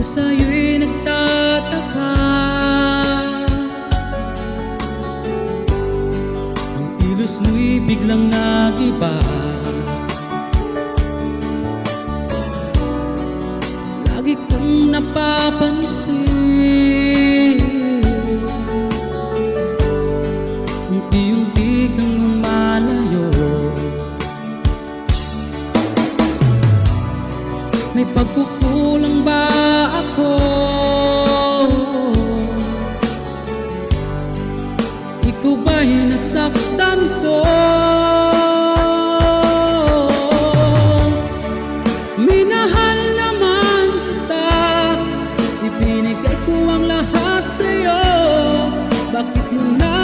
sa'yo'y nagtataka. Ang kilos mo'y biglang nagiba. Lagi kong napapansin, unti-unti kang lumalayo. May pagkukulang ba ako? Ikaw ba'y nasaktan ko? Minahal naman kita, ibinigay ko ang lahat sa'yo. Bakit mo na